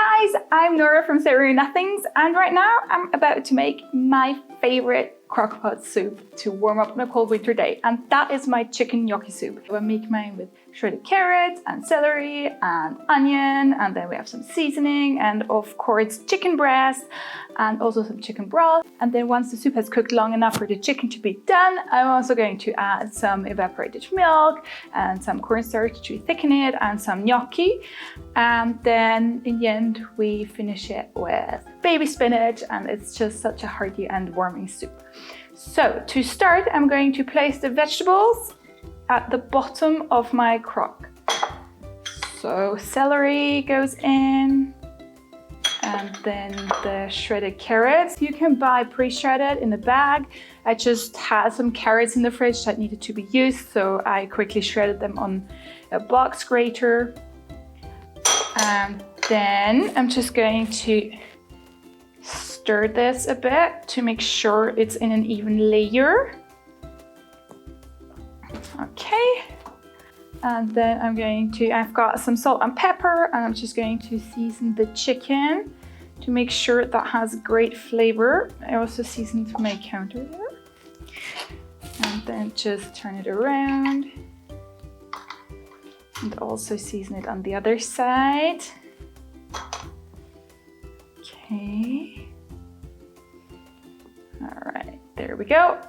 guys, I'm Nora from Celery Nothings, and right now I'm about to make my favorite crockpot soup to warm up on a cold winter day, and that is my chicken gnocchi soup. I make mine with shredded carrots and celery and onion, and then we have some seasoning and of course chicken breast and also some chicken broth. And then once the soup has cooked long enough for the chicken to be done, I'm also going to add some evaporated milk and some cornstarch to thicken it and some gnocchi. And then in the end we finish it with baby spinach, and it's just such a hearty and warming soup. So to start, I'm going to place the vegetables at the bottom of my crock. So celery goes in, and then the shredded carrots. You can buy pre-shredded in a bag. I just had some carrots in the fridge that needed to be used, so I quickly shredded them on a box grater. And then I'm just going to stir this a bit to make sure it's in an even layer. Okay, and then I've got some salt and pepper, and I'm just going to season the chicken to make sure that has great flavor. I also seasoned my counter there. And then just turn it around. And also season it on the other side. Okay. All right, there we go.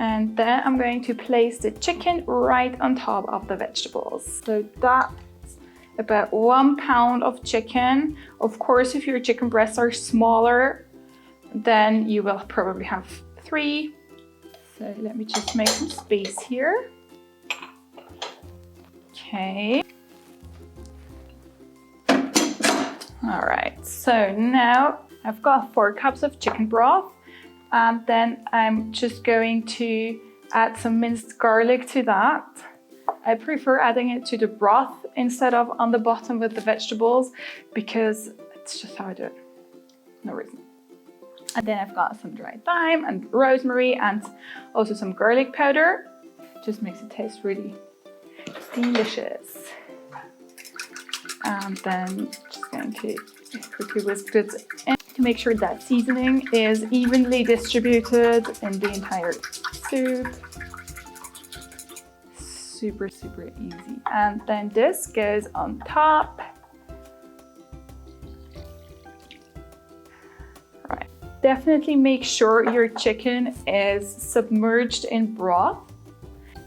And then I'm going to place the chicken right on top of the vegetables. So that's about 1 pound of chicken. Of course, if your chicken breasts are smaller, then you will probably have 3. So let me just make some space here. Okay. All right, so now I've got 4 cups of chicken broth. And then I'm just going to add some minced garlic to that. I prefer adding it to the broth instead of on the bottom with the vegetables, because it's just how I do it. No reason. And then I've got some dried thyme and rosemary and also some garlic powder. Just makes it taste really delicious. And then just going to quickly whisk this in to make sure that seasoning is evenly distributed in the entire soup. Super, super easy. And then this goes on top. Right. Definitely make sure your chicken is submerged in broth.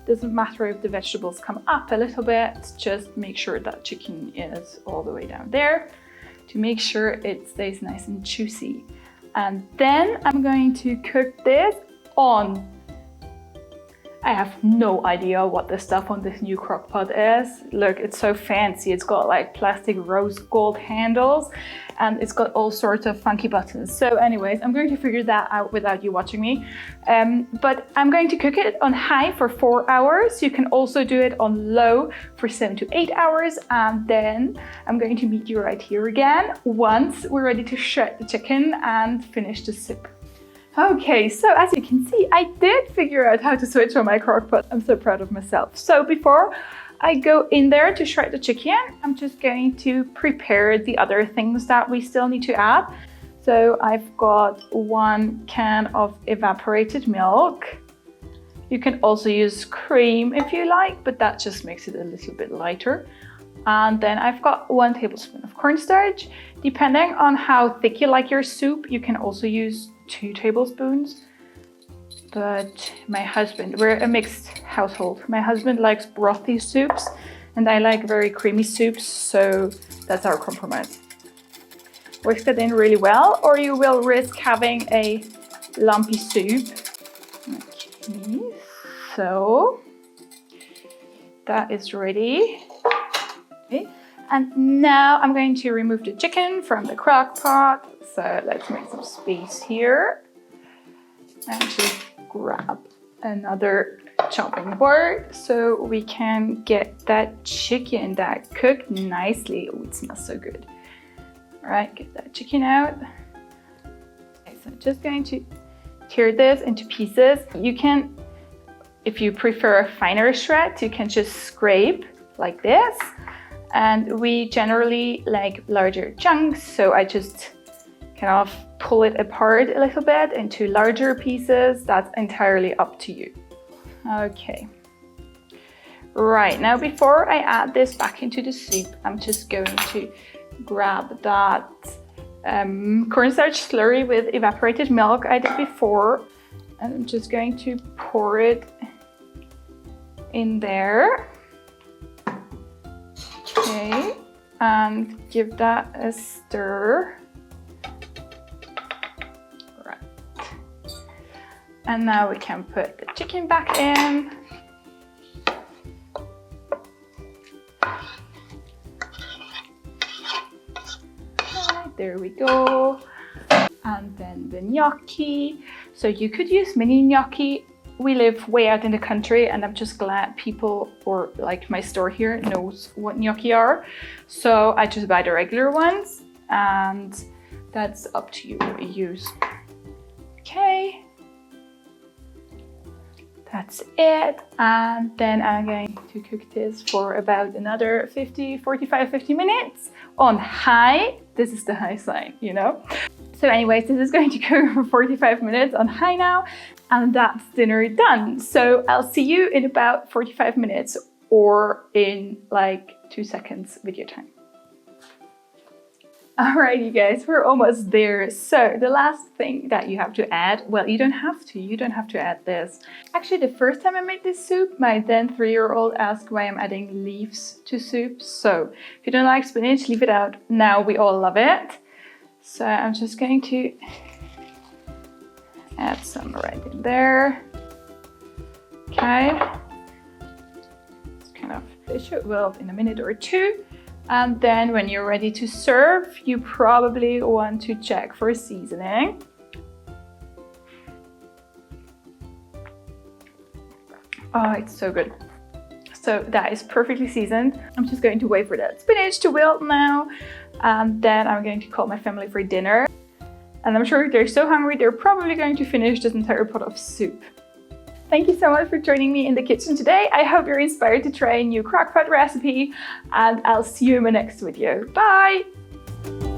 Doesn't matter if the vegetables come up a little bit, just make sure that chicken is all the way down there to make sure it stays nice and juicy. And then I'm going to cook this on, I have no idea what the stuff on this new crockpot is. Look, it's so fancy. It's got like plastic rose gold handles, and it's got all sorts of funky buttons. So anyways, I'm going to figure that out without you watching me. But I'm going to cook it on high for 4 hours. You can also do it on low for 7 to 8 hours. And then I'm going to meet you right here again once we're ready to shred the chicken and finish the soup. Okay, so as you can see, I did figure out how to switch on my crockpot. I'm so proud of myself. So before I go in there to shred the chicken, I'm just going to prepare the other things that we still need to add. So I've got 1 can of evaporated milk. You can also use cream if you like, but that just makes it a little bit lighter. And then I've got 1 tablespoon of cornstarch. Depending on how thick you like your soup, you can also use 2 tablespoons. But my husband, we're a mixed household. My husband likes brothy soups and I like very creamy soups, so that's our compromise. Whisk it in really well, or you will risk having a lumpy soup. Okay, so that is ready. Okay. And now I'm going to remove the chicken from the crock pot. So let's make some space here. And just grab another chopping board so we can get that chicken that cooked nicely. Oh, it smells so good. All right, get that chicken out. Okay, so I'm just going to tear this into pieces. You can, if you prefer a finer shred, you can just scrape like this. and we generally like larger chunks, so I just kind of pull it apart a little bit into larger pieces. That's entirely up to you. Okay. Right, now before I add this back into the soup, I'm just going to grab that cornstarch slurry with evaporated milk I did before, and I'm just going to pour it in there. Okay, and give that a stir. Right. And now we can put the chicken back in. There we go. And then the gnocchi. So you could use mini gnocchi. We live way out in the country, and I'm just glad people, or like my store here, knows what gnocchi are. So I just buy the regular ones, and that's up to you what you use. Okay. That's it. And then I'm going to cook this for about another 45, 50 minutes on high. This is the high sign, you know? So anyways, this is going to go for 45 minutes on high now, and that's dinner done. So I'll see you in about 45 minutes or in like 2 seconds video time. Alright, you guys, we're almost there. So the last thing that you have to add, well, you don't have to add this. Actually, the first time I made this soup, my then 3-year-old asked why I'm adding leaves to soup. So if you don't like spinach, leave it out. Now we all love it. So I'm just going to add some right in there. Okay. It's kind of, it should wilt in a minute or two. And then when you're ready to serve, you probably want to check for seasoning. Oh, it's so good. So that is perfectly seasoned. I'm just going to wait for that spinach to wilt now. And then I'm going to call my family for dinner. And I'm sure they're so hungry, they're probably going to finish this entire pot of soup. Thank you so much for joining me in the kitchen today. I hope you're inspired to try a new crockpot recipe, and I'll see you in my next video. Bye!